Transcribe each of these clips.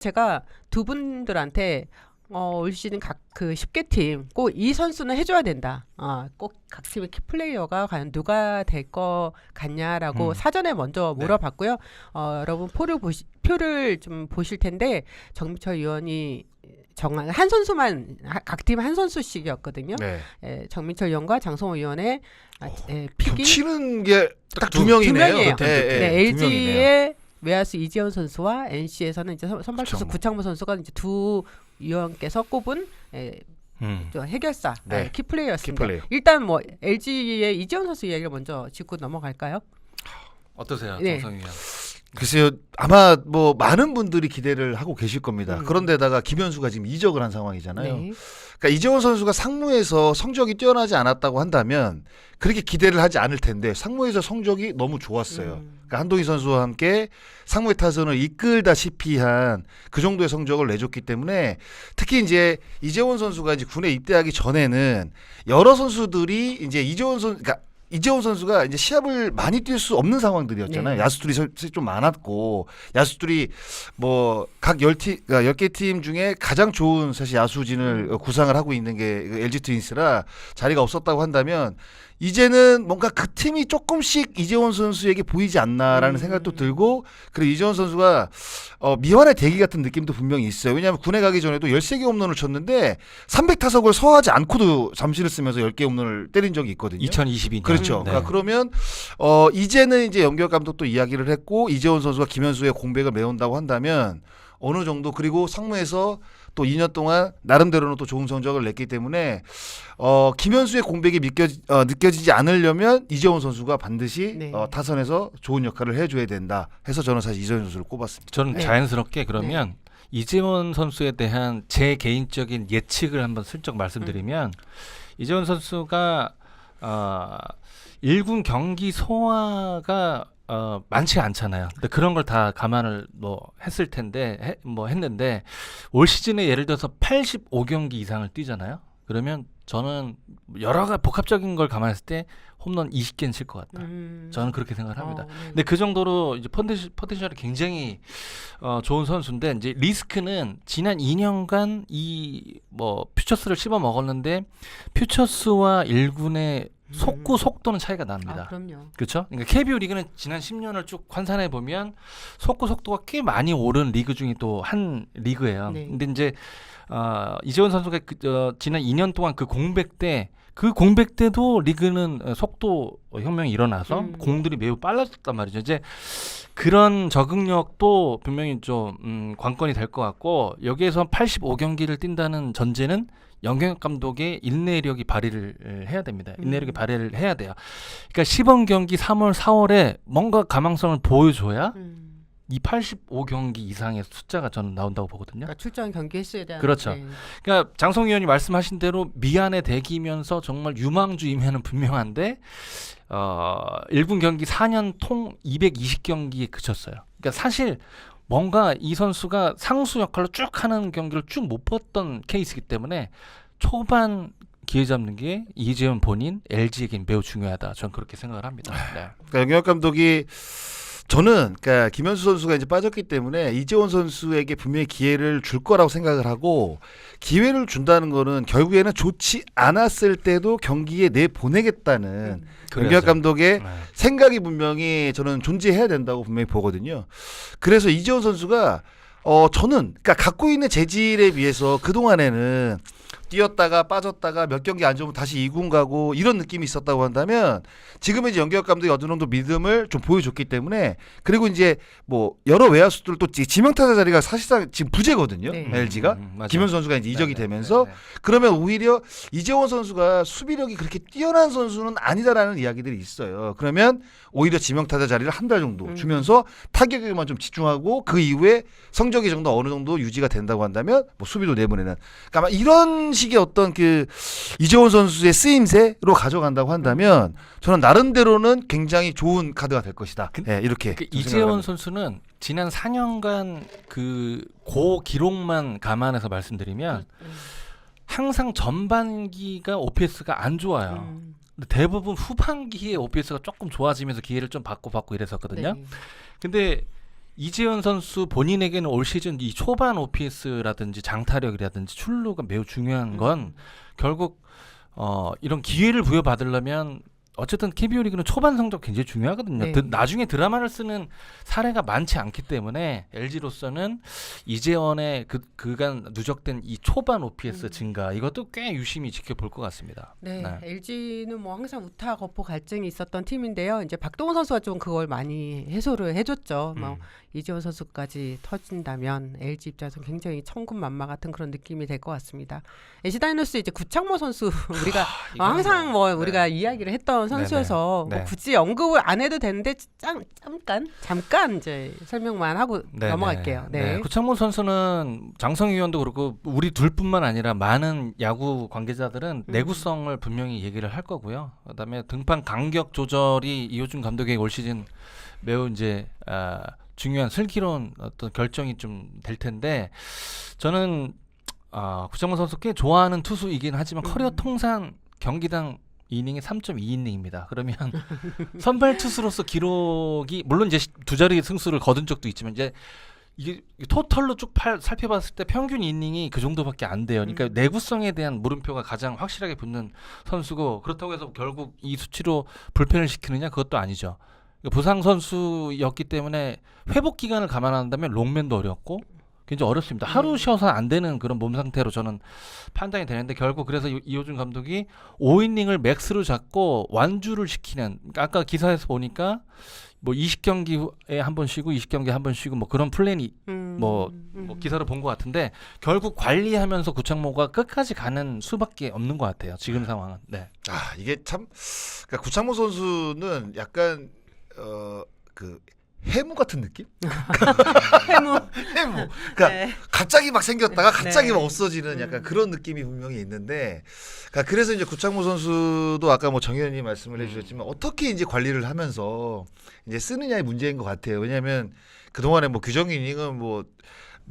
제가 두 분들한테 올 시즌 각 그 10개 팀 꼭 이 선수는 해줘야 된다. 꼭 각 팀의 키플레이어가 과연 누가 될 것 같냐라고 사전에 먼저 물어봤고요. 여러분 표를 좀 보실 텐데 정미철 위원이 정한 한 선수만 각 팀 한 선수씩이었거든요. 네. 정민철 위원과 장성호 위원의 픽이 치는 게 딱 두 명이네요. 두 명이에요. 네, LG의 외야수 이재원 선수와 NC에서는 이제 선발 투수 구창모. 구창모 선수가 이제 두 위원께서 꼽은 좀 해결사 키플레이어였습니다. 키플레이어. 일단 뭐 LG의 이재원 선수 이야기를 먼저 짚고 넘어갈까요? 어떠세요, 네. 장성희 위원? 글쎄요, 아마 뭐 많은 분들이 기대를 하고 계실 겁니다. 음. 그런데다가 김현수가 지금 이적을 한 상황이잖아요. 네. 그러니까 이재원 선수가 상무에서 성적이 뛰어나지 않았다고 한다면 그렇게 기대를 하지 않을 텐데 상무에서 성적이 너무 좋았어요. 그러니까 한동희 선수와 함께 상무의 타선을 이끌다시피 한 그 정도의 성적을 내줬기 때문에 특히 이제 이재원 선수가 이제 군에 입대하기 전에는 여러 선수들이 이제 이재원 선수가 이제 시합을 많이 뛸 수 없는 상황들이었잖아요. 네. 야수들이 좀 많았고 야수들이 뭐 각 10개 팀 중에 가장 좋은 사실 야수진을 구상을 하고 있는 게 LG 트윈스라 자리가 없었다고 한다면 이제는 뭔가 그 팀이 조금씩 이재원 선수에게 보이지 않나라는 생각도 들고 그리고 이재원 선수가 미완의 대기 같은 느낌도 분명히 있어요. 왜냐하면 군에 가기 전에도 13개 홈런을 쳤는데 300타석을 서하지 않고도 잠시를 쓰면서 10개 홈런을 때린 적이 있거든요. 2022년. 그렇죠. 네. 그러니까 그러면 이제는 이제 연결 감독도 이야기를 했고 이재원 선수가 김현수의 공백을 메운다고 한다면 어느 정도 그리고 상무에서 또 2년 동안 나름대로는 또 좋은 성적을 냈기 때문에 김현수의 공백이 느껴지지 않으려면 이재원 선수가 반드시 네. 타선에서 좋은 역할을 해줘야 된다 해서 저는 사실 이재원 선수를 꼽았습니다. 저는 네. 자연스럽게 그러면 이재원 선수에 대한 제 개인적인 예측을 한번 슬쩍 말씀드리면 이재원 선수가 1군 경기 소화가 많지 않잖아요. 근데 그런 걸 다 감안을 했을 텐데 했는데 올 시즌에 예를 들어서 85경기 이상을 뛰잖아요. 그러면 저는 여러 가지 복합적인 걸 감안했을 때 홈런 20개는 칠 것 같다. 저는 그렇게 생각을 합니다. 근데 그 정도로 이제 포텐셜이 굉장히 좋은 선수인데 이제 리스크는 지난 2년간 퓨처스를 씹어 먹었는데 퓨처스와 1군의 속도는 차이가 납니다. 그럼요. 그렇죠? 그러니까 KBO 리그는 지난 10년을 쭉 환산해 보면 속도가 꽤 많이 오른 리그 중에 또 한 리그예요. 네. 근데 이제 이재원 선수가 지난 2년 동안 그 공백 때도 리그는 속도 혁명이 일어나서 공들이 매우 빨라졌단 말이죠. 이제 그런 적응력도 분명히 좀 관건이 될 것 같고 여기에서 85경기를 뛴다는 전제는 영경혁 감독의 인내력이 발휘를 해야 됩니다. 인내력이 발휘를 해야 돼요. 그러니까 시범 경기 3월, 4월에 뭔가 가망성을 보여줘야 이 85경기 이상의 숫자가 저는 나온다고 보거든요. 그러니까 출전 경기 횟수에 대한 그렇죠. 그러니까 장성 의원이 말씀하신 대로 미안해 대기면서 정말 유망주이면은 분명한데 1군 경기 4년 통 220경기에 그쳤어요. 그러니까 사실 뭔가 이 선수가 상수 역할로 쭉 하는 경기를 쭉 못 봤던 케이스이기 때문에 초반 기회 잡는 게 이재원 본인 LG에겐 매우 중요하다. 저는 그렇게 생각을 합니다. 네. 그러니까 영경혁 감독이 저는 그러니까 김현수 선수가 이제 빠졌기 때문에 이재원 선수에게 분명히 기회를 줄 거라고 생각을 하고 기회를 준다는 거는 결국에는 좋지 않았을 때도 경기에 내보내겠다는 영경혁 감독의 생각이 분명히 저는 존재해야 된다고 분명히 보거든요. 그래서 이재원 선수가 저는 그러니까 갖고 있는 재질에 비해서 그동안에는 뛰었다가 빠졌다가 몇 경기 안 좋으면 다시 2군 가고 이런 느낌이 있었다고 한다면 지금은 이제 영경혁 감독이 어느 정도 믿음을 좀 보여줬기 때문에 그리고 이제 뭐 여러 외야수들도 지명타자 자리가 사실상 지금 부재거든요. 네. LG가 맞아요. 김현수 선수가 이제 이적이 되면서 그러면 오히려 이재원 선수가 수비력이 그렇게 뛰어난 선수는 아니다라는 이야기들이 있어요. 그러면 오히려 지명타자 자리를 한 달 정도 주면서 타격에만 좀 집중하고 그 이후에 성적이 정도 어느 정도 유지가 된다고 한다면 뭐 수비도 내보내는 그러니까 아마 이런 식의 어떤 그 이재원 선수의 쓰임새로 가져간다고 한다면 저는 나름대로는 굉장히 좋은 카드가 될 것이다. 네, 이렇게 이재원 선수는 지난 4년간 그 고 기록만 감안해서 말씀드리면 항상 전반기가 OPS가 안 좋아요. 근데 대부분 후반기에 OPS가 조금 좋아지면서 기회를 좀 받고 이랬었거든요. 네. 근데 이재현 선수 본인에게는 올 시즌 이 초반 OPS라든지 장타력이라든지 출루가 매우 중요한 건 결국 이런 기회를 부여받으려면 어쨌든 KBO 리그는 초반 성적 굉장히 중요하거든요. 네. 나중에 드라마를 쓰는 사례가 많지 않기 때문에 LG로서는 이재원의 그간 누적된 이 초반 OPS 증가 이것도 꽤 유심히 지켜볼 것 같습니다. 네, LG는 뭐 항상 우타 거포 갈증이 있었던 팀인데요. 이제 박동원 선수가 좀 그걸 많이 해소를 해줬죠. 뭐 이재원 선수까지 터진다면 LG 입장에서 굉장히 천군만마 같은 그런 느낌이 될 것 같습니다. LG 다이노스 이제 구창모 선수 우리가 항상 뭐 우리가 이야기를 했던 선수여서 네. 뭐 굳이 언급을 안 해도 되는데 잠깐 이제 설명만 하고 넘어갈게요. 네. 구창모 선수는 장성희 의원도 그렇고 우리 둘뿐만 아니라 많은 야구 관계자들은 내구성을 분명히 얘기를 할 거고요. 그다음에 등판 간격 조절이 이호준 감독의 올 시즌 매우 이제 중요한 슬기로운 어떤 결정이 좀 될 텐데 저는 구창모 선수 꽤 좋아하는 투수이긴 하지만 커리어 통산 경기당 이닝이 3.2이닝입니다. 그러면 선발 투수로서 기록이 물론 이제 두 자리 승수를 거둔 적도 있지만 이제 이게 토털로 쭉 살펴봤을 때 평균 이닝이 그 정도밖에 안 돼요. 그러니까 내구성에 대한 물음표가 가장 확실하게 붙는 선수고 그렇다고 해서 결국 이 수치로 불펜을 시키느냐 그것도 아니죠. 부상 선수였기 때문에 회복 기간을 감안한다면 롱맨도 어렵고 굉장히 어렵습니다. 하루 쉬어서 안 되는 그런 몸 상태로 저는 판단이 되는데 결국 그래서 이호준 감독이 5이닝을 맥스로 잡고 완주를 시키는 아까 기사에서 보니까 뭐 20경기에 한 번 쉬고 20경기에 한 번 쉬고 뭐 그런 플랜이 뭐 기사를 본 것 같은데 결국 관리하면서 구창모가 끝까지 가는 수밖에 없는 것 같아요. 지금 상황은. 네. 이게 참 그러니까 구창모 선수는 약간 그 해무 같은 느낌? 해무. 그러니까 네. 갑자기 막 생겼다가 갑자기 네. 막 없어지는 약간 그런 느낌이 분명히 있는데, 그러니까 그래서 이제 구창모 선수도 아까 뭐 정 의원님 말씀을 해주셨지만 어떻게 이제 관리를 하면서 이제 쓰느냐의 문제인 것 같아요. 왜냐하면 그 동안에 뭐 규정 이닝은 뭐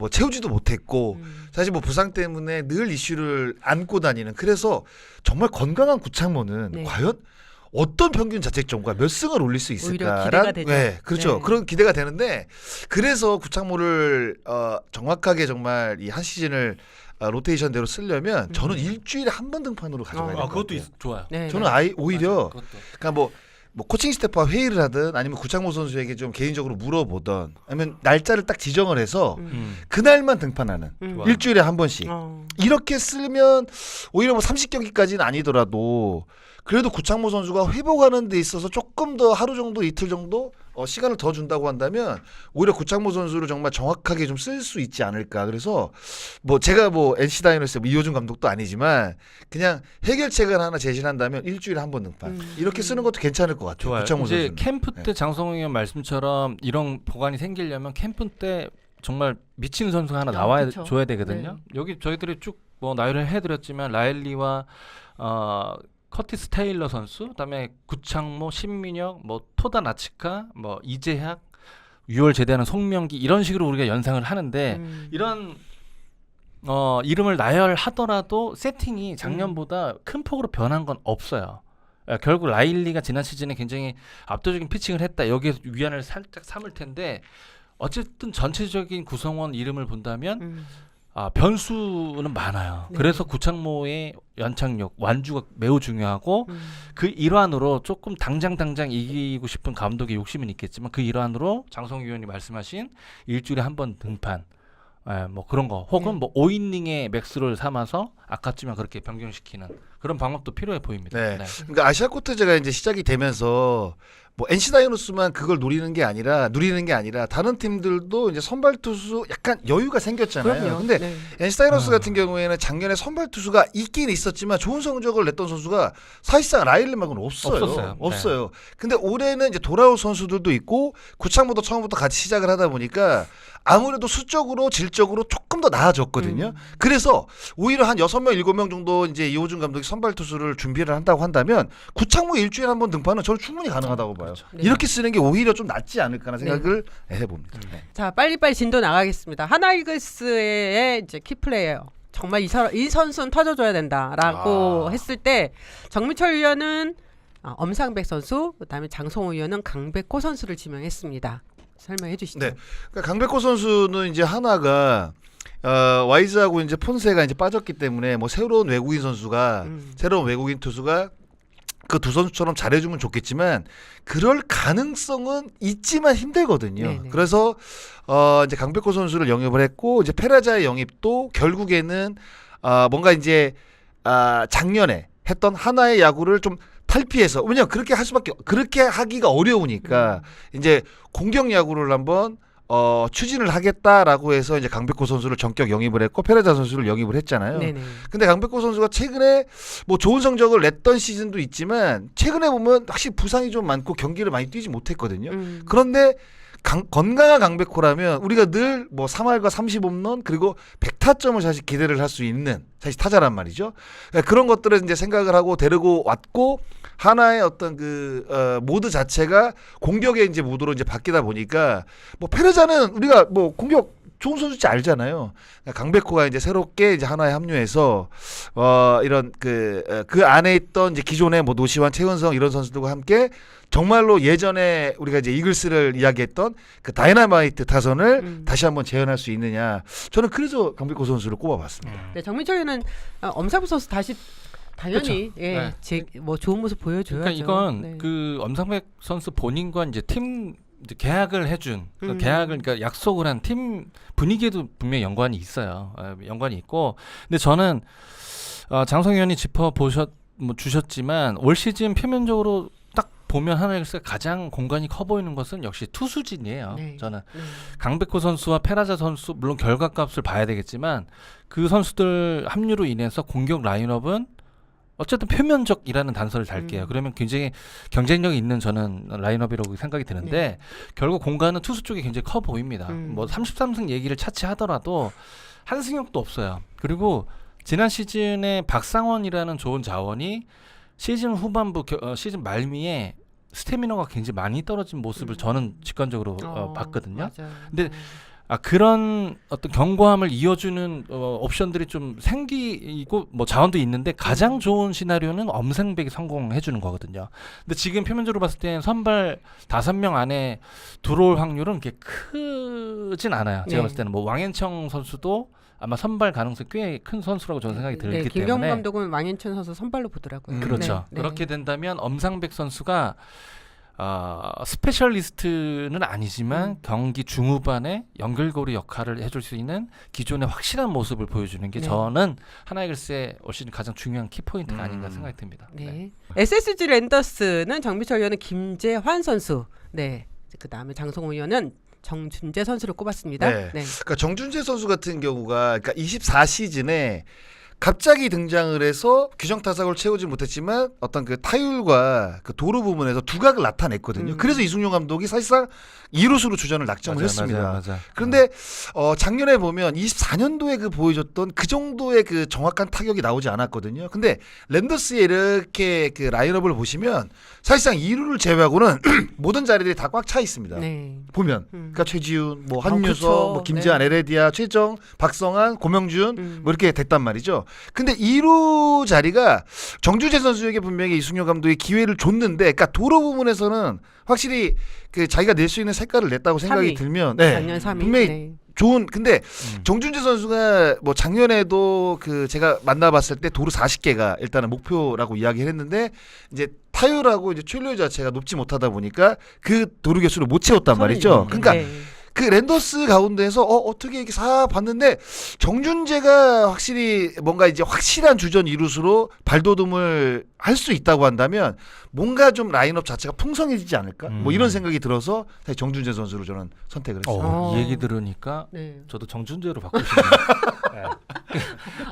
채우지도 못했고 사실 뭐 부상 때문에 늘 이슈를 안고 다니는, 그래서 정말 건강한 구창모는 네. 과연 어떤 평균 자책점과 몇 승을 올릴 수 오히려 있을까란 기대가 되죠. 네, 그렇죠. 네. 그런 기대가 되는데 그래서 구창모를 정확하게 정말 이 한 시즌을 로테이션대로 쓰려면 저는 일주일에 한 번 등판으로 가져가야 돼요. 그것도 좋아요. 네, 저는 오히려 맞아요. 그것도. 그러니까 뭐 코칭 스태프와 회의를 하든 아니면 구창모 선수에게 좀 개인적으로 물어보든 아니면 날짜를 딱 지정을 해서 그날만 등판하는 좋아요. 일주일에 한 번씩 이렇게 쓰면 오히려 뭐 30경기까지는 아니더라도 그래도 구창모 선수가 회복하는 데 있어서 조금 더 하루 정도 이틀 정도 시간을 더 준다고 한다면 오히려 구창모 선수를 정말 정확하게 좀 쓸 수 있지 않을까. 그래서 뭐 제가 뭐 NC 다이노스의 이호준 감독도 아니지만 그냥 해결책을 하나 제시한다면 일주일에 한 번 등판 이렇게 쓰는 것도 괜찮을 것 같아요. 좋아요. 구창모 이제 선수는. 캠프 때 장성호 의원 말씀처럼 이런 보관이 생기려면 캠프 때 정말 미친 선수가 하나 나와야 그쵸. 줘야 되거든요. 여기 저희들이 쭉 뭐 나열을 해드렸지만 라일리와 커티스 테일러 선수, 그다음에 구창모, 신민혁, 뭐 토다 나치카, 뭐 이재학, 6월 제대하는 송명기 이런 식으로 우리가 연상을 하는데 이런 이름을 나열하더라도 세팅이 작년보다 큰 폭으로 변한 건 없어요. 결국 라일리가 지난 시즌에 굉장히 압도적인 피칭을 했다. 여기에서 위안을 살짝 삼을 텐데 어쨌든 전체적인 구성원 이름을 본다면 변수는 많아요. 네. 그래서 구창모의 연착륙, 완주가 매우 중요하고 그 일환으로 조금 당장 이기고 싶은 감독의 욕심은 있겠지만 그 일환으로 장성희 의원이 말씀하신 일주일에 한 번 등판, 뭐 그런 거 혹은 뭐 5이닝의 맥스를 삼아서 아깝지만 그렇게 변경시키는 그런 방법도 필요해 보입니다. 네. 그러니까 아시아 코트제가 이제 시작이 되면서 뭐 NC 다이노스만 그걸 누리는 게 아니라 다른 팀들도 이제 선발 투수 약간 여유가 생겼잖아요. 그럼요. 근데 네. NC 다이노스 같은 경우에는 작년에 선발 투수가 있긴 있었지만 좋은 성적을 냈던 선수가 사실상 라일리 말고는 없어요. 없었어요. 근데 올해는 이제 돌아올 선수들도 있고 구창모도 처음부터 같이 시작을 하다 보니까 아무래도 수적으로 질적으로 조금 더 나아졌거든요. 그래서 오히려 한 6명 7명 정도 이제 이호준 감독이 선발 투수를 준비를 한다고 한다면 구창모 일주일에 한 번 등판은 저는 충분히 가능하다고 봐요. 네. 이렇게 쓰는 게 오히려 좀 낫지 않을까라는 생각을 해봅니다. 네. 자, 빨리빨리 진도 나가겠습니다. 하나이글스의 이제 키플레이어. 정말 이 선수는 터져줘야 된다라고 했을 때 정민철 위원은 엄상백 선수, 그다음에 장성호 위원은 강백호 선수를 지명했습니다. 설명해 주시죠. 네. 그러니까 강백호 선수는 이제 하나가 와이즈하고 이제 폰세가 이제 빠졌기 때문에 뭐 새로운 외국인 선수가 새로운 외국인 투수가 그 두 선수처럼 잘해주면 좋겠지만 그럴 가능성은 있지만 힘들거든요. 네네. 그래서 이제 강백호 선수를 영입을 했고 이제 페라자의 영입도 결국에는 뭔가 이제 작년에 했던 하나의 야구를 좀 탈피해서 왜냐면 그렇게 하기가 어려우니까 이제 공격 야구를 한번 추진을 하겠다라고 해서 이제 강백호 선수를 전격 영입을 했고 페라자 선수를 영입을 했잖아요. 네네. 근데 강백호 선수가 최근에 뭐 좋은 성적을 냈던 시즌도 있지만 최근에 보면 확실히 부상이 좀 많고 경기를 많이 뛰지 못했거든요. 그런데 건강한 강백호라면 우리가 늘 뭐 3할과 30홈런 그리고 100타점을 사실 기대를 할 수 있는 사실 타자란 말이죠. 그러니까 그런 것들을 이제 생각을 하고 데리고 왔고 하나의 어떤 그 모드 자체가 공격의 이제 모드로 이제 바뀌다 보니까 뭐 페르자는 우리가 뭐 공격 좋은 선수인지 알잖아요. 그러니까 강백호가 이제 새롭게 이제 하나에 합류해서 이런 그 안에 있던 이제 기존의 뭐 노시환, 최은성 이런 선수들과 함께 정말로 예전에 우리가 이제 이글스를 이야기했던 그 다이나마이트 타선을 다시 한번 재현할 수 있느냐. 저는 그래서 강백호 선수를 꼽아봤습니다. 네, 정민철 의원은 엄상부 선수 다시 당연히 그렇죠. 예, 네. 뭐 좋은 모습 보여줘야죠. 그러니까 이건 네. 그 엄상백 선수 본인과 이제 팀 이제 계약을 해준 그러니까 약속을 한 팀 분위기에도 분명히 연관이 있어요. 연관이 있고, 근데 저는 장성 의원이 주셨지만 올 시즌 표면적으로 딱 보면 하나이글스가 가장 공간이 커 보이는 것은 역시 투수진이에요. 네. 저는 강백호 선수와 페라자 선수 물론 결과값을 봐야 되겠지만 그 선수들 합류로 인해서 공격 라인업은 어쨌든 표면적이라는 단서를 달게요. 그러면 굉장히 경쟁력이 있는 저는 라인업이라고 생각이 드는데 결국 공간은 투수 쪽이 굉장히 커 보입니다. 뭐 33승 얘기를 차치하더라도 한승혁도 없어요. 그리고 지난 시즌에 박상원이라는 좋은 자원이 시즌 후반부 시즌 말미에 스태미너가 굉장히 많이 떨어진 모습을 저는 직관적으로 봤거든요. 맞아요. 근데 그런 어떤 견고함을 이어주는 옵션들이 좀 생기고 뭐 자원도 있는데 가장 좋은 시나리오는 엄상백이 성공해주는 거거든요. 근데 지금 표면적으로 봤을 때는 선발 5명 안에 들어올 확률은 그렇게 크진 않아요. 제가 봤을 때는 뭐 왕현청 선수도 아마 선발 가능성이 꽤 큰 선수라고 저는 생각이 들기 때문에. 김경문 감독은 왕현천 선수 선발로 보더라고요. 그렇죠. 네. 그렇게 된다면 엄상백 선수가 스페셜리스트는 아니지만 경기 중후반에 연결고리 역할을 해줄 수 있는 기존의 확실한 모습을 보여주는 게 저는 하나이글스의 올 시즌 가장 중요한 키포인트가 아닌가 생각이 듭니다. 네. SSG 랜더스는 정비철 의원은 김재환 선수, 네, 그 다음에 장성호 의원은 정준재 선수를 꼽았습니다. 네. 그러니까 정준재 선수 같은 경우가 그러니까 24시즌에 갑자기 등장을 해서 규정 타석을 채우지 못했지만 어떤 그 타율과 그 도루 부분에서 두각을 나타냈거든요. 그래서 이승용 감독이 사실상 2루수로 주전을 낙점을 했습니다. 맞아. 그런데 작년에 보면 24년도에 그 보여줬던 그 정도의 그 정확한 타격이 나오지 않았거든요. 근데 랜더스의 이렇게 그 라인업을 보시면 사실상 2루를 제외하고는 모든 자리들이 다 꽉 차 있습니다. 네. 보면 그러니까 최지훈, 뭐 한유서, 그쵸. 뭐 김재환, 에레디아, 최정, 박성환, 고명준 뭐 이렇게 됐단 말이죠. 근데 2루 자리가 정준재 선수에게 분명히 이승용 감독이 기회를 줬는데, 그러니까 도로 부분에서는 확실히 그 자기가 낼 수 있는 색깔을 냈다고 생각이 3위. 들면, 작년 3위. 분명히 좋은. 근데 정준재 선수가 뭐 작년에도 그 제가 만나봤을 때 도루 40개가 일단은 목표라고 이야기를 했는데 이제 타율하고 이제 출루율 자체가 높지 못하다 보니까 그 도루 개수를 못 채웠단 말이죠. 그러니까 그 랜더스 가운데에서 어떻게 이렇게 봤는데 정준재가 확실히 뭔가 이제 확실한 주전 이루수로 발돋움을 할 수 있다고 한다면 뭔가 좀 라인업 자체가 풍성해지지 않을까? 뭐 이런 생각이 들어서 사실 정준재 선수를 저는 선택을 했어요. 이 얘기 들으니까 네. 저도 정준재로 바꾸고 싶네요.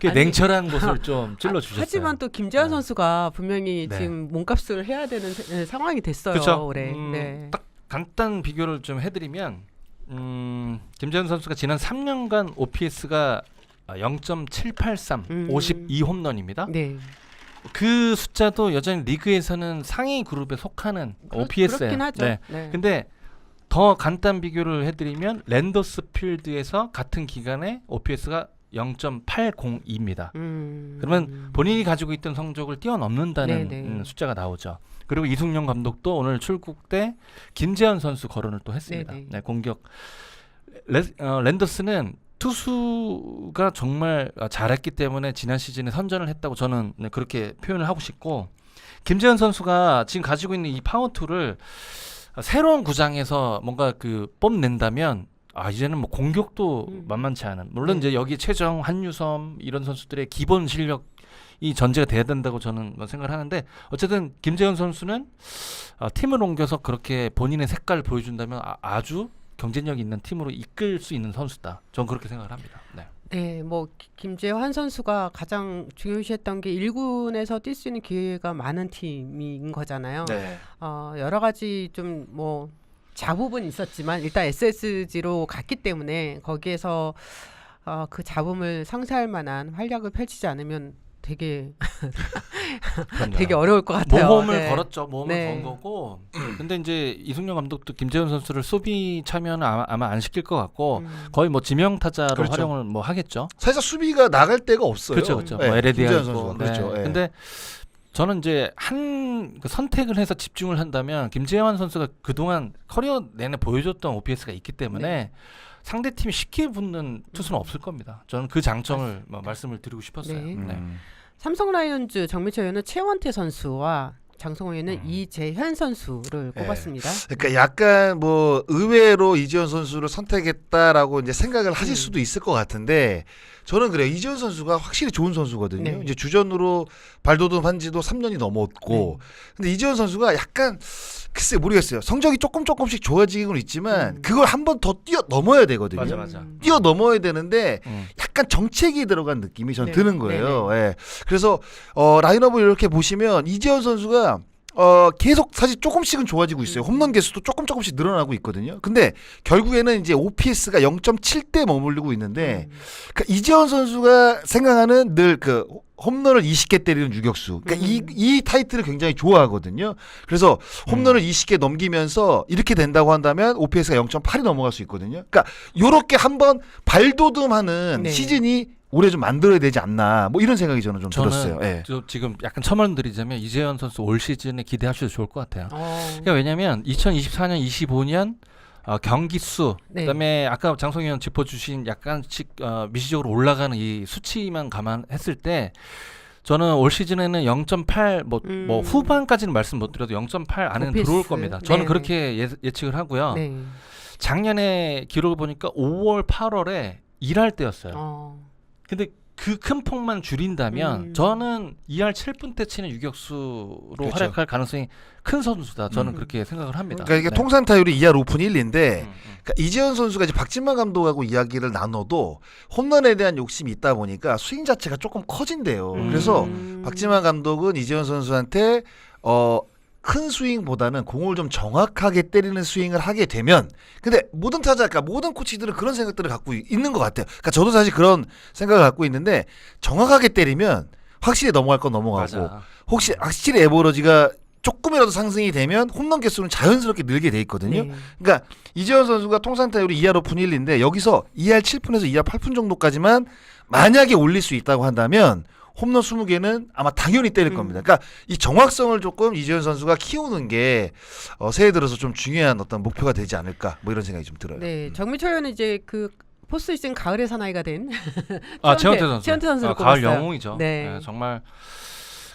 꽤 냉철한 곳을 좀 찔러주셨어요. 하지만 또 김재환 선수가 분명히 네. 지금 몸값을 해야 되는 상황이 됐어요. 그쵸? 올해. 네. 딱 간단 비교를 좀 해드리면 김재현 선수가 지난 3년간 OPS가 0.783, 52홈런입니다. 네. 그 숫자도 여전히 리그에서는 상위 그룹에 속하는 OPS예요. 그렇긴 하죠. 네. 네. 근데 더 간단 비교를 해드리면 랜더스 필드에서 같은 기간에 OPS가 0.802입니다. 그러면 본인이 가지고 있던 성적을 뛰어넘는다는 네네. 숫자가 나오죠. 그리고 이승용 감독도 오늘 출국 때 김재현 선수 거론을 또 했습니다. 네네. 네, 공격 랜더스는 투수가 정말 잘했기 때문에 지난 시즌에 선전을 했다고 저는 그렇게 표현을 하고 싶고, 김재현 선수가 지금 가지고 있는 이 파워툴을 새로운 구장에서 뭔가 그 뽐낸다면 이제는 뭐 공격도 만만치 않은, 물론 이제 여기 최정, 한유섬 이런 선수들의 기본 실력이 전제가 돼야 된다고 저는 생각을 하는데, 어쨌든 김재현 선수는 팀을 옮겨서 그렇게 본인의 색깔을 보여준다면 아주 경쟁력 있는 팀으로 이끌 수 있는 선수다. 저는 그렇게 생각을 합니다. 네. 네, 뭐 김재환 선수가 가장 중요시했던 게 1군에서 뛸 수 있는 기회가 많은 팀인 거잖아요. 네. 여러 가지 좀 뭐 잡음은 있었지만 일단 SSG로 갔기 때문에 거기에서 그 잡음을 상쇄할 만한 활약을 펼치지 않으면 되게 되게 어려울 것 같아요. 모험을 네. 걸었죠. 모험을 네. 건 거고. 근데 이제 이승용 감독도 김재현 선수를 수비 참여는 아마 안 시킬 것 같고 거의 뭐 지명 타자로 그렇죠. 활용을 뭐 하겠죠. 사실 수비가 나갈 데가 없어요. 그렇죠. 네, 뭐 LAD가 김재현 있고. 선수가. 그렇죠. 네. 근데 저는 이제 그 선택을 해서 집중을 한다면 김재환 선수가 그동안 커리어 내내 보여줬던 OPS가 있기 때문에 상대 팀이 쉽게 붙는 투수는 없을 겁니다. 저는 그 장점을 말씀을 드리고 싶었어요. 네. 네. 삼성 라이온즈 정미철 의원은 최원태 선수와 장성호 의원은 이재현 선수를 네. 꼽았습니다. 그러니까 약간 뭐 의외로 이재현 선수를 선택했다라고 이제 생각을 하실 수도 있을 것 같은데, 저는 그래요. 이재현 선수가 확실히 좋은 선수거든요. 네. 이제 주전으로 발돋움한 지도 3년이 넘었고, 근데 이재현 선수가 약간 글쎄 모르겠어요. 성적이 조금씩 좋아지고는 있지만 그걸 한 번 더 뛰어넘어야 되거든요. 맞아. 뛰어넘어야 되는데 약간 정책이 들어간 느낌이 전 네. 드는 거예요. 예. 그래서 라인업을 이렇게 보시면 이재현 선수가 계속 사실 조금씩은 좋아지고 있어요. 홈런 개수도 조금씩 늘어나고 있거든요. 근데 결국에는 이제 OPS가 0.7대 머물르고 있는데, 그러니까 이재현 선수가 생각하는 늘 그 홈런을 20개 때리는 유격수. 그러니까 이 타이틀을 굉장히 좋아하거든요. 그래서 홈런을 20개 넘기면서 이렇게 된다고 한다면 OPS가 0.8이 넘어갈 수 있거든요. 그러니까 요렇게 한번 발돋움하는 네. 시즌이 올해 좀 만들어야 되지 않나, 뭐 이런 생각이 저는 좀 저는 들었어요. 예. 지금 약간 첨언드리자면 이재현 선수 올 시즌에 기대하셔도 좋을 것 같아요. 그러니까 왜냐하면 2024년, 25년 경기 수, 네. 그다음에 아까 장성희 의원 짚어주신 약간씩 미시적으로 올라가는 이 수치만 감안했을 때, 저는 올 시즌에는 0.8 뭐 후반까지는 말씀 못 드려도 0.8 안에는 OPS. 들어올 겁니다. 저는 네네. 그렇게 예측을 하고요. 네. 작년에 기록을 보니까 5월, 8월에 일할 때였어요. 근데 그 큰 폭만 줄인다면 저는 2할 7분 치는 유격수로 그렇죠. 활약할 가능성이 큰 선수다. 저는 그렇게 생각을 합니다. 그러니까 이게 네. 통산 타율이 2할 5푼 1리인데, 그러니까 이재현 선수가 이제 박진만 감독하고 이야기를 나눠도 홈런에 대한 욕심이 있다 보니까 스윙 자체가 조금 커진대요. 그래서 박진만 감독은 이재현 선수한테 큰 스윙보다는 공을 좀 정확하게 때리는 스윙을 하게 되면, 근데 모든 타자, 그러니까 모든 코치들은 그런 생각들을 갖고 있는 것 같아요. 그러니까 저도 사실 그런 생각을 갖고 있는데, 정확하게 때리면 확실히 넘어갈 건 넘어가고, 맞아. 혹시 확실히 에버러지가 조금이라도 상승이 되면 홈런 개수는 자연스럽게 늘게 돼 있거든요. 네. 그러니까 이재현 선수가 통산 타율이 2할 5푼 1인데 여기서 2할 7푼에서 2할 8푼 정도까지만 만약에 올릴 수 있다고 한다면 홈런 20개는 아마 당연히 때릴 겁니다. 그러니까 이 정확성을 조금 이재현 선수가 키우는 게 새해 들어서 좀 중요한 어떤 목표가 되지 않을까, 뭐 이런 생각이 좀 들어요. 네, 정미철 의원은 이제 그 포스트 시즌 가을의 사나이가 된 최원태 선수. 최원태 선수를 가을 꼽았어요. 영웅이죠. 네. 네, 정말.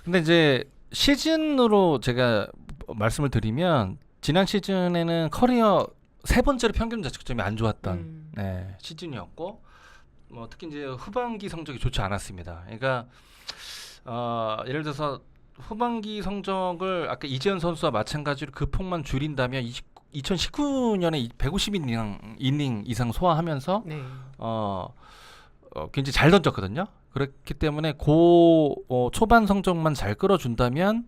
근데 이제 시즌으로 제가 말씀을 드리면, 지난 시즌에는 커리어 세 번째로 평균 자책점이 안 좋았던 시즌이었고, 뭐 특히 이제 후반기 성적이 좋지 않았습니다. 그러니까 예를 들어서 후반기 성적을 아까 이재현 선수와 마찬가지로 그 폭만 줄인다면 2019년에 150이닝 이상 소화하면서 네. 굉장히 잘 던졌거든요. 그렇기 때문에 초반 성적만 잘 끌어준다면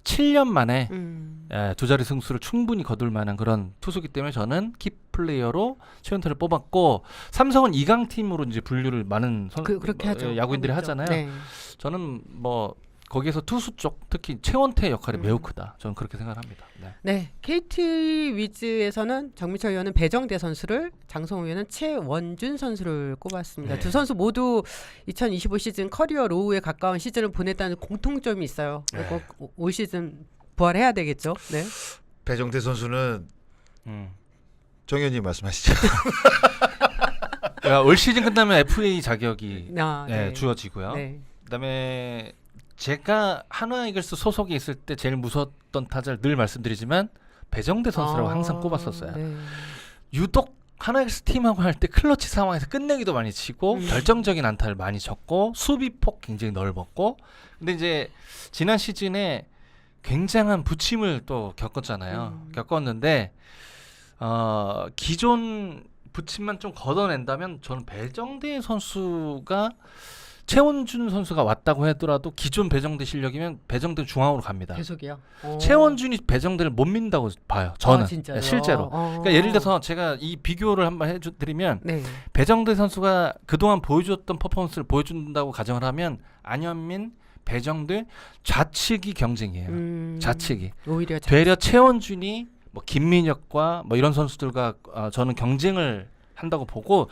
7년 만에 두 자리 승수를 충분히 거둘 만한 그런 투수기 때문에 저는 키 플레이어로 최원태를 뽑았고, 삼성은 2강 팀으로 이제 분류를 많은 그렇게 하죠. 야구인들이 하잖아요. 네. 저는 뭐 거기에서 투수 쪽 특히 최원태 역할이 매우 크다. 저는 그렇게 생각합니다. 네. 네, KT 위즈에서는 정민철 위원은 배정대 선수를, 장성호 위원은 최원준 선수를 꼽았습니다. 네. 두 선수 모두 2025 시즌 커리어 로우에 가까운 시즌을 보냈다는 공통점이 있어요. 그리고 올 시즌 부활해야 되겠죠. 네. 배정태 선수는 음. 정 의원님 말씀하시죠. 그러니까 올 시즌 끝나면 FA 자격이 아, 네, 주어지고요. 네. 그다음에 제가 한화 이글스 소속에 있을 때 제일 무서웠던 타자를 늘 말씀드리지만 배정대 선수라고 항상 꼽았었어요. 네. 유독 한화 이글스 팀하고 할 때 클러치 상황에서 끝내기도 많이 치고 결정적인 안타를 많이 쳤고 수비폭 굉장히 넓었고 근데 이제 지난 시즌에 굉장한 부침을 또 겪었잖아요. 겪었는데 기존 부침만 좀 걷어낸다면 저는 배정대 선수가 최원준 선수가 왔다고 하더라도 기존 배정대 실력이면 배정대 중앙으로 갑니다. 계속이요. 최원준이 배정대를 못 민다고 봐요. 저는 진짜요? 실제로. 그러니까 예를 들어서 제가 이 비교를 한번 해드리면 네. 배정대 선수가 그동안 보여줬던 퍼포먼스를 보여준다고 가정을 하면 안현민, 배정대 좌측이 경쟁이에요. 좌측이. 오히려 되려 최원준이 뭐 김민혁과 뭐 이런 선수들과 저는 경쟁을 한다고 보고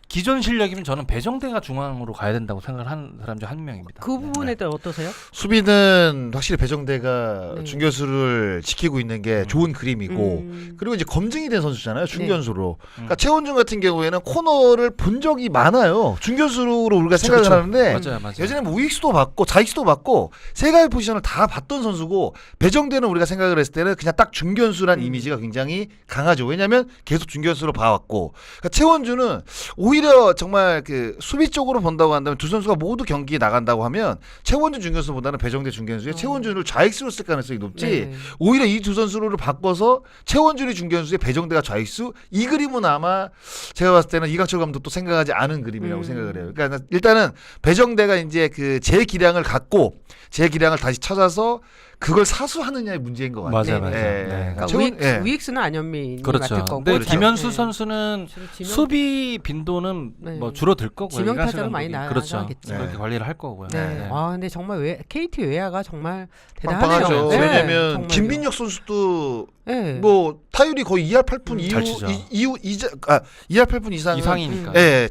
기존 실력이면 저는 배정대가 중앙으로 가야 된다고 생각을 하는 사람 중 한 명입니다. 그 부분에 대해 어떠세요? 수비는 확실히 배정대가 네. 중견수를 지키고 있는 게 좋은 그림이고 그리고 이제 검증이 된 선수잖아요. 중견수로. 그러니까 최원준 같은 경우에는 코너를 본 적이 많아요. 중견수로 우리가 생각을 하는데 맞아요. 예전에 뭐 우익수도 받고 좌익수도 받고 세 가지 포지션을 다 봤던 선수고 배정대는 우리가 생각을 했을 때는 그냥 딱 중견수란 이미지가 굉장히 강하죠. 왜냐하면 계속 중견수로 봐왔고 그러니까 최원준은 오히려 정말 그 수비 쪽으로 본다고 한다면 두 선수가 모두 경기에 나간다고 하면 최원준 중견수보다는 배정대 중견수에 최원준을 좌익수로 쓸 가능성이 높지 네. 오히려 이 두 선수를 바꿔서 최원준이 중견수에 배정대가 좌익수 이 그림은 아마 제가 봤을 때는 이강철 감독도 생각하지 않은 그림이라고 생각을 해요. 그러니까 일단은 배정대가 이제 그 제 기량을 갖고 제 기량을 다시 찾아서 그걸 사수하느냐의 문제인 것 같아요. 맞아요. 예. 그러니까 최원- 우익수는 안현민이 그렇죠. 맡을 거고. 근데 자- 김현수 네. 선수는 지명- 수비 빈도는 네. 뭐 줄어들 거고요. 지명 이강철 타자로 많이 감독이. 그렇죠. 나가겠죠. 그렇게 관리를 할 거고요. 네. 아 근데 정말 KT 외야가 정말 대단하네요. 빵빵하죠. 네, 왜냐면 정말요. 김민혁 선수도 네. 뭐 타율이 거의 2할 8푼 잘 치죠. 2할 8푼 이상 이상이니까. 예,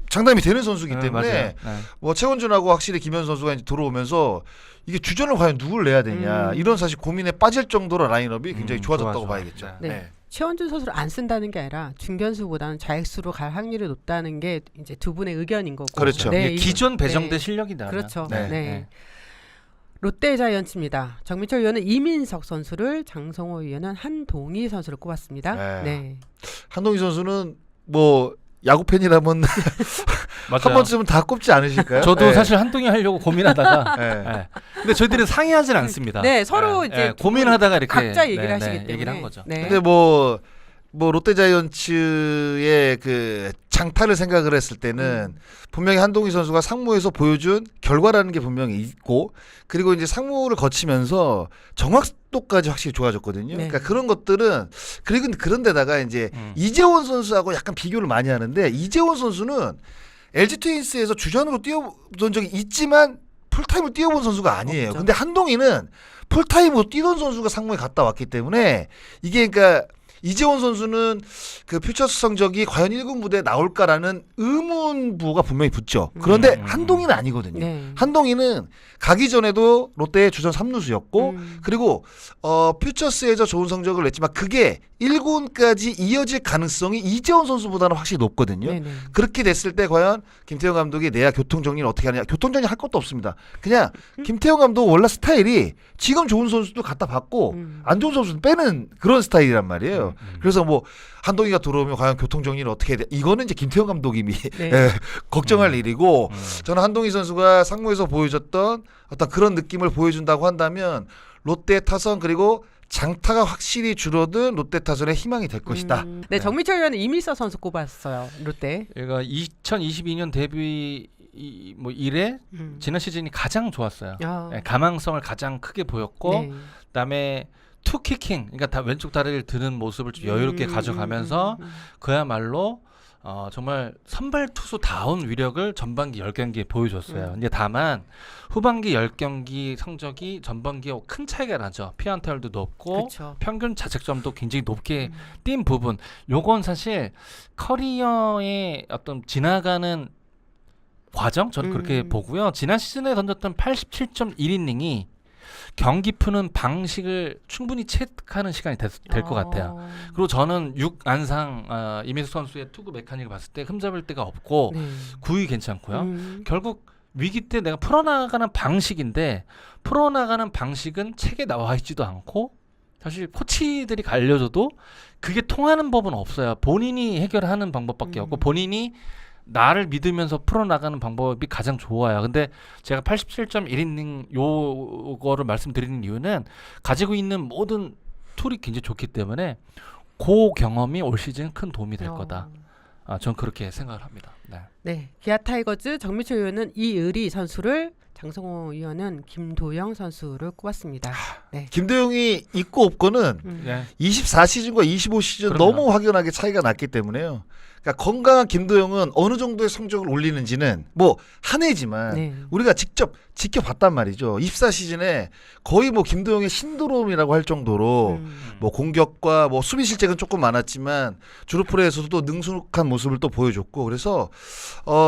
장담이 되는 선수이기 네, 때문에 맞아요. 네. 뭐 최원준하고 확실히 김현수 선수가 이제 들어오면서 이게 주전을 과연 누굴 내야 되냐 이런 사실 고민에 빠질 정도로 라인업이 굉장히 좋아졌다고 좋아. 봐야겠죠. 네. 네. 최원준 선수를 안 쓴다는 게 아니라 중견수보다는 좌익수로 갈 확률이 높다는 게 이제 두 분의 의견인 거고. 그렇죠. 이게 기존 배정대 네. 실력이다. 그렇죠. 네. 네. 롯데 자이언츠입니다. 정민철 위원은 이민석 선수를, 장성호 위원은 한동희 선수를 꼽았습니다. 네. 네. 한동희 선수는 뭐 야구 팬이라면 맞아요. 한 번쯤은 다 꼽지 않으실까요? 저도 네. 사실 한동희 하려고 고민하다가 네. 네. 근데 저희들은 상의하진 않습니다. 네, 서로 네. 이제 네. 고민하다가 이렇게 각자 얘기를 네, 하시기 네, 때문에. 얘기를 한 거죠. 네. 근데 뭐 롯데 자이언츠의 그 장타를 생각을 했을 때는 분명히 한동희 선수가 상무에서 보여준 결과라는 게 분명히 있고 그리고 이제 상무를 거치면서 정확도까지 확실히 좋아졌거든요. 네. 그러니까 그런 것들은 그리고 그런데다가 이제 이재원 선수하고 약간 비교를 많이 하는데 이재원 선수는 LG 트윈스에서 주전으로 뛰어본 적이 있지만 풀타임을 뛰어본 선수가 아니에요. 없죠. 근데 한동희는 풀타임으로 뛰던 선수가 상무에 갔다 왔기 때문에 이게 그러니까 이재원 선수는 그 퓨처스 성적이 과연 1군 무대에 나올까라는 의문부가 분명히 붙죠. 그런데 한동희는 아니거든요. 네. 한동희는 가기 전에도 롯데의 주전 3루수였고 그리고 퓨처스에서 좋은 성적을 냈지만 그게 1군까지 이어질 가능성이 이재원 선수보다는 확실히 높거든요. 네네. 그렇게 됐을 때 과연 김태형 감독이 내야 교통정리를 어떻게 하느냐. 교통정리 할 것도 없습니다. 그냥 김태형 감독 원래 스타일이 지금 좋은 선수도 갖다 받고 안 좋은 선수는 빼는 그런 스타일이란 말이에요. 그래서 뭐 한동희가 들어오면 과연 교통정리를 어떻게 해야 돼. 이거는 이제 김태형 감독이 네. 걱정할 일이고 저는 한동희 선수가 상무에서 보여줬던 어떤 그런 느낌을 보여준다고 한다면 롯데 타선 그리고 장타가 확실히 줄어든 롯데 타선의 희망이 될 것이다. 네, 정민철 위원은 이민석 선수 꼽았어요. 롯데. 얘가 2022년 데뷔 뭐 이래 지난 시즌이 가장 좋았어요. 아. 네, 가망성을 가장 크게 보였고 네. 그다음에 투키킹, 그러니까 다 왼쪽 다리를 드는 모습을 좀 여유롭게 가져가면서 그야말로 정말 선발 투수다운 위력을 전반기 10경기에 보여줬어요. 음. 근데 다만 후반기 10경기 성적이 전반기와 큰 차이가 나죠. 피안타율도 높고 그렇죠. 평균 자책점도 굉장히 높게 뛴 부분. 요건 사실 커리어의 어떤 지나가는 과정 저는 그렇게 보고요. 지난 시즌에 던졌던 87.1이닝이 경기 푸는 방식을 충분히 체크하는 시간이 될 것 같아요. 그리고 저는 6안상 이민수 선수의 투구 메카닉을 봤을 때 흠잡을 데가 없고 네. 구위 괜찮고요. 결국 위기 때 내가 풀어나가는 방식인데 풀어나가는 방식은 책에 나와 있지도 않고 사실 코치들이 알려줘도 그게 통하는 법은 없어요. 본인이 해결하는 방법밖에 없고 본인이 나를 믿으면서 풀어나가는 방법이 가장 좋아요. 근데 제가 87.1이닝 요거를 말씀드리는 이유는 가지고 있는 모든 툴이 굉장히 좋기 때문에 그 경험이 올 시즌 큰 도움이 될 거다. 전 그렇게 생각을 합니다. 네. 네, 기아 타이거즈 정미철 의원은 이의리 선수를, 장성호 의원은 김도영 선수를 꼽았습니다. 네. 김도영이 있고 없고는 네. 24시즌과 25시즌 그럼요. 너무 확연하게 차이가 났기 때문에요. 그러니까 건강한 김도영은 어느 정도의 성적을 올리는지는 뭐 한 해지만 네. 우리가 직접 지켜봤단 말이죠. 24시즌에 거의 뭐 김도영의 신드롬이라고 할 정도로 뭐 공격과 뭐 수비 실책은 조금 많았지만 주루 프로에서도 능숙한 모습을 또 보여줬고 그래서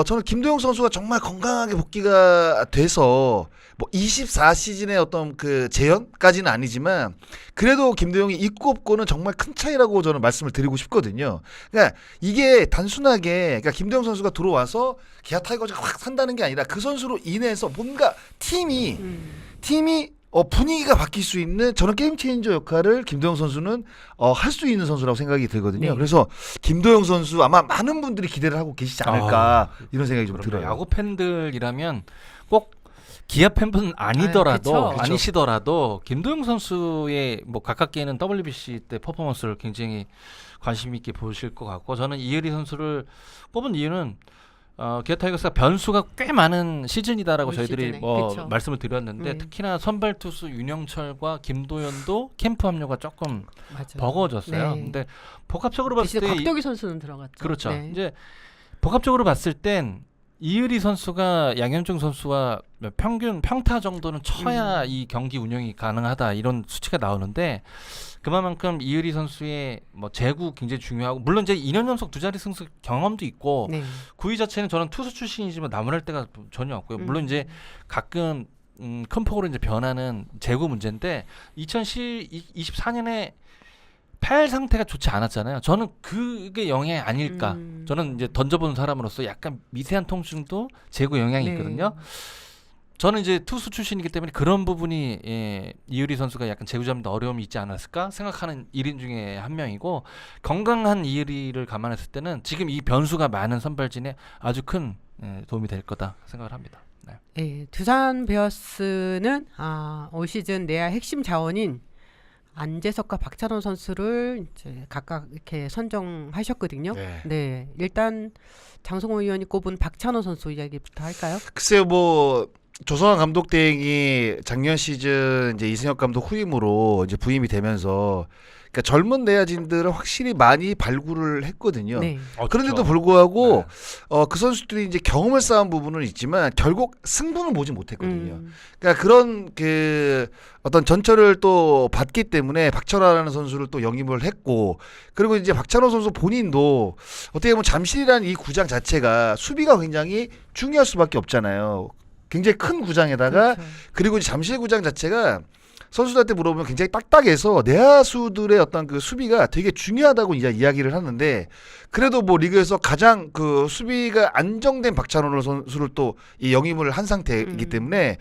저는 김도영 선수가 정말 건강하게 복귀가 돼서 뭐 24시즌의 어떤 그 재현까지는 아니지만 그래도 김도영이 있고 없고는 정말 큰 차이라고 저는 말씀을 드리고 싶거든요. 그러니까 이게 단순하게 그러니까 김도영 선수가 들어와서 기아 타이거즈가 확 산다는 게 아니라 그 선수로 인해서 뭔가 팀이 분위기가 바뀔 수 있는 저는 게임 체인저 역할을 김도영 선수는 할 수 있는 선수라고 생각이 들거든요. 네. 그래서 김도영 선수 아마 많은 분들이 기대를 하고 계시지 않을까 이런 생각이 좀 그럼요. 들어요. 야구 팬들이라면 꼭 기아 팬분 아니더라도 그쵸. 아니시더라도 김도영 선수의 뭐 가깝게는 WBC 때 퍼포먼스를 굉장히 관심 있게 보실 것 같고 저는 이의리 선수를 뽑은 이유는 기아 타이거스가 변수가 꽤 많은 시즌이다라고 올 저희들이 시즌에. 뭐 그쵸. 말씀을 드렸는데 특히나 선발 투수 윤영철과 김도현도 캠프 합류가 조금 맞아요. 버거워졌어요. 네. 근데 복합적으로 봤을 대신에 때 곽도기 선수는 들어갔죠. 그렇죠. 네. 이제 복합적으로 봤을 땐 이의리 선수가 양현종 선수와 평타 정도는 쳐야 이 경기 운영이 가능하다 이런 수치가 나오는데 그만큼 이의리 선수의 뭐 제구 굉장히 중요하고 물론 이제 2년 연속 두 자리 승수 경험도 있고 네. 구위 자체는 저는 투수 출신이지만 나무랄 때가 전혀 없고요. 물론 이제 가끔 큰 폭으로 이제 변하는 제구 문제인데 2024년에 팔 상태가 좋지 않았잖아요. 저는 그게 영향이 아닐까. 저는 이제 던져본 사람으로서 약간 미세한 통증도 제구 영향이 네. 있거든요. 저는 이제 투수 출신이기 때문에 그런 부분이 이의리 선수가 약간 제구 잡는 데 어려움이 있지 않았을까 생각하는 1인 중에 한 명이고 건강한 이의리를 감안했을 때는 지금 이 변수가 많은 선발진에 아주 큰 도움이 될 거다 생각을 합니다. 네. 네, 두산 베어스는 올 시즌 내야 핵심 자원인 안재석과 박찬호 선수를 이제 각각 이렇게 선정하셨거든요. 네. 네, 일단 장성호 의원이 꼽은 박찬호 선수 이야기부터 할까요? 글쎄요, 뭐 조성환 감독 대행이 작년 시즌 이제 이승엽 감독 후임으로 이제 부임이 되면서 그러니까 젊은 내야진들을 확실히 많이 발굴을 했거든요. 네, 그런데도 불구하고 그 선수들이 이제 경험을 쌓은 부분은 있지만 결국 승부는 보지 못했거든요. 그러니까 그런 그 어떤 전철을 또 받기 때문에 박찬호라는 선수를 또 영입을 했고 그리고 이제 박찬호 선수 본인도 어떻게 보면 잠실이라는 이 구장 자체가 수비가 굉장히 중요할 수밖에 없잖아요. 굉장히 큰 구장에다가 그렇죠. 그리고 이제 잠실 구장 자체가 선수들한테 물어보면 굉장히 딱딱해서 내야수들의 어떤 그 수비가 되게 중요하다고 이야기를 하는데 그래도 뭐 리그에서 가장 그 수비가 안정된 박찬호 선수를 또 이 영입을 한 상태이기 때문에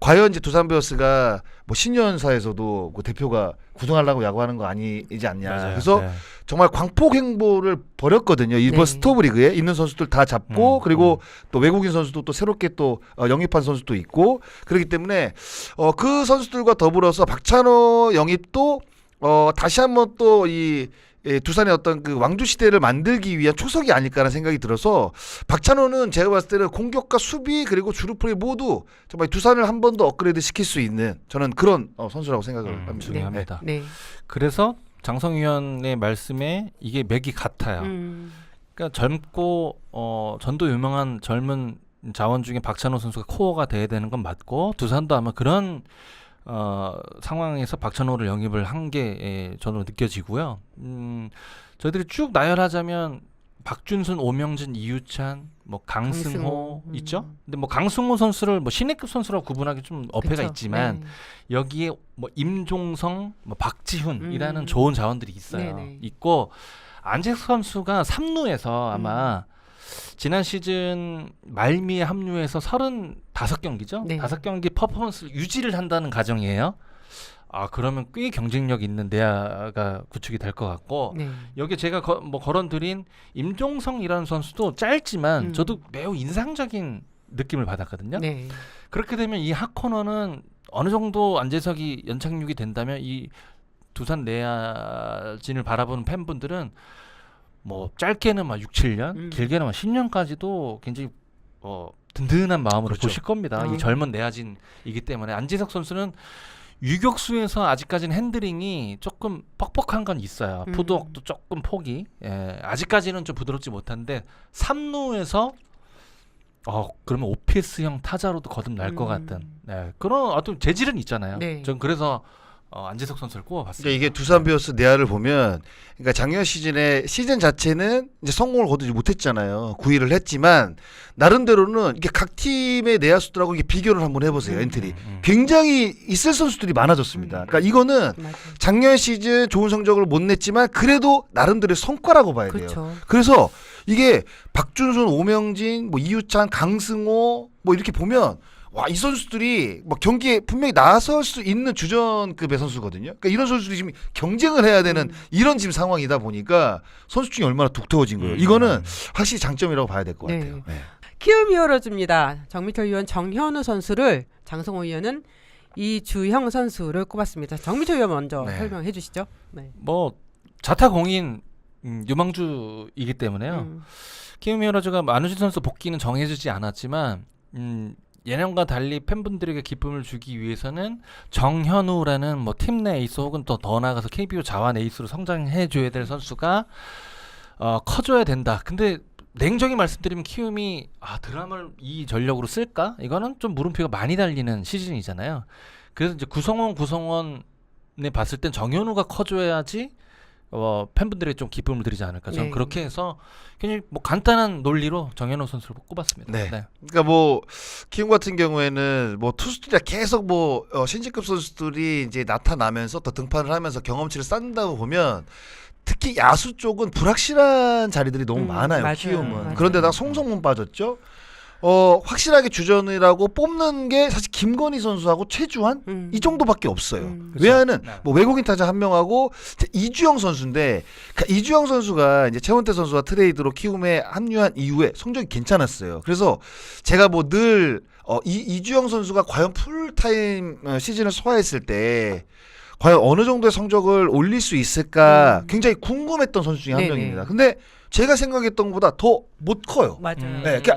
과연 이제 두산 베어스가 뭐 신년사에서도 그 대표가 구등하려고 야구하는 거 아니지 않냐. 맞아요. 그래서 네. 정말 광폭 행보를 벌였거든요. 이번 네. 스토브 리그에 있는 선수들 다 잡고 그리고 또 외국인 선수도 또 새롭게 또 영입한 선수도 있고 그렇기 때문에 그 선수들과 더불어서 박찬호 영입도 다시 한번 또 이 두산의 어떤 그 왕조 시대를 만들기 위한 초석이 아닐까라는 생각이 들어서 박찬호는 제가 봤을 때는 공격과 수비 그리고 주루프레이 모두 정말 두산을 한 번 더 업그레이드 시킬 수 있는 저는 그런 선수라고 생각을 합니다. 중요합니다. 네. 그래서 장성 위원의 말씀에 이게 맥이 같아요. 그러니까 젊고 전도 유명한 젊은 자원 중에 박찬호 선수가 코어가 돼야 되는 건 맞고 두산도 아마 그런 상황에서 박찬호를 영입을 한 게 저는 느껴지고요. 저희들이 쭉 나열하자면 박준순, 오명진, 이유찬, 뭐 강승호 있죠. 근데 뭐 강승호 선수를 뭐 신예급 선수라고 구분하기 좀 어폐가 그쵸. 있지만 네. 여기에 뭐 임종성, 뭐 박지훈이라는 좋은 자원들이 있어요. 네네. 있고 안재석 선수가 3루에서 아마 지난 시즌 말미에 합류해서 35경기죠. 네. 5경기 퍼포먼스를 유지를 한다는 가정이에요. 아, 그러면 꽤 경쟁력 있는 내야가 구축이 될 것 같고 네. 여기 제가 거론드린 임종성이라는 선수도 짧지만 저도 매우 인상적인 느낌을 받았거든요. 네. 그렇게 되면 이 핫코너는 어느 정도 안재석이 연착륙이 된다면 이 두산 내야진을 바라보는 팬분들은 뭐 짧게는 막 6, 7년, 길게는 막 10년까지도 굉장히 든든한 마음으로 그렇죠. 보실 겁니다. 아. 이 젊은 내야진이기 때문에 안재석 선수는 유격수에서 아직까지는 핸들링이 조금 뻑뻑한 건 있어요. 푸드웍도 조금 폭이 아직까지는 좀 부드럽지 못한데 3루에서 그러면 OPS형 타자로도 거듭날 것 같은 그런 어떤 재질은 있잖아요. 네. 전 그래서 안재석 선수를 꼽아봤습니다. 그러니까 이게 두산 베어스 내야를 보면, 그러니까 작년 시즌에 시즌 자체는 이제 성공을 거두지 못했잖아요. 9위를 했지만 나름대로는 이게 각 팀의 내야수들하고 이게 비교를 한번 해보세요. 엔트리 굉장히 있을 선수들이 많아졌습니다. 그러니까 이거는 맞아요. 작년 시즌 좋은 성적을 못 냈지만 그래도 나름대로의 성과라고 봐야 돼요. 그렇죠. 그래서 이게 박준순, 오명진, 뭐 이유찬, 강승호 뭐 이렇게 보면 와, 이 선수들이 뭐 경기에 분명히 나설 수 있는 주전급의 선수거든요. 그러니까 이런 선수들이 지금 경쟁을 해야 되는 이런 지금 상황이다 보니까 선수층이 얼마나 독특해진 거예요. 이거는 확실히 장점이라고 봐야 될 것 네. 같아요. 네. 키움 히어로즈입니다. 정미철 위원 정현우 선수를, 장성호 위원은 이주형 선수를 꼽았습니다. 정미철 위원 먼저 네. 설명해 주시죠. 네. 뭐 자타공인 유망주이기 때문에요. 키움 히어로즈가 안우진 선수 복귀는 정해지지 않았지만 예년과 달리 팬분들에게 기쁨을 주기 위해서는 정현우라는 뭐 팀 내 에이스 혹은 또 더 나아가서 KBO 자완 에이스로 성장해줘야 될 선수가 커줘야 된다. 근데 냉정히 말씀드리면 키움이 드라마를 이 전력으로 쓸까? 이거는 좀 물음표가 많이 달리는 시즌이잖아요. 그래서 이제 구성원에 봤을 땐 정현우가 커줘야지 팬분들에게 좀 기쁨을 드리지 않을까. 저는 네. 그렇게 해서 굉장히 뭐 간단한 논리로 정현우 선수를 꼽았습니다. 네. 그러니까 뭐 키움 같은 경우에는 뭐 투수들이 계속 뭐 신진급 선수들이 이제 나타나면서 더 등판을 하면서 경험치를 쌓는다고 보면 특히 야수 쪽은 불확실한 자리들이 너무 많아요. 맞아요. 키움은. 맞아요. 그런데다가 송성문 빠졌죠. 확실하게 주전이라고 뽑는 게 사실 김건희 선수하고 최주환 이 정도밖에 없어요. 그렇죠. 외야는 네. 뭐 외국인 타자 한 명하고 이주영 선수인데, 그러니까 이주영 선수가 이제 최원태 선수와 트레이드로 키움에 합류한 이후에 성적이 괜찮았어요. 그래서 제가 뭐 늘 이주영 선수가 과연 풀타임 시즌을 소화했을 때 과연 어느 정도의 성적을 올릴 수 있을까 굉장히 궁금했던 선수 중에 한 네네. 명입니다. 근데 제가 생각했던 것보다 더 못 커요. 맞아요. 네, 그러니까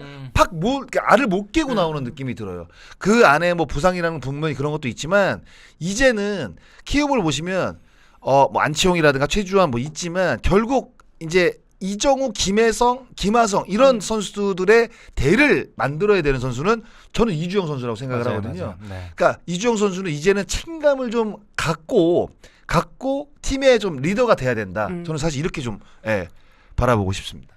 알을 못 깨고 나오는 느낌이 들어요. 그 안에 뭐 부상이라는 분명히 그런 것도 있지만 이제는 키움을 보시면 뭐 안치홍이라든가 최주환 뭐 있지만 결국 이제 이정우, 김혜성, 김하성 이런 선수들의 대를 만들어야 되는 선수는 저는 이주영 선수라고 생각을 하거든요. 네. 그러니까 이주영 선수는 이제는 책임감을 좀 갖고 팀의 좀 리더가 돼야 된다. 저는 사실 이렇게 좀 바라보고 싶습니다.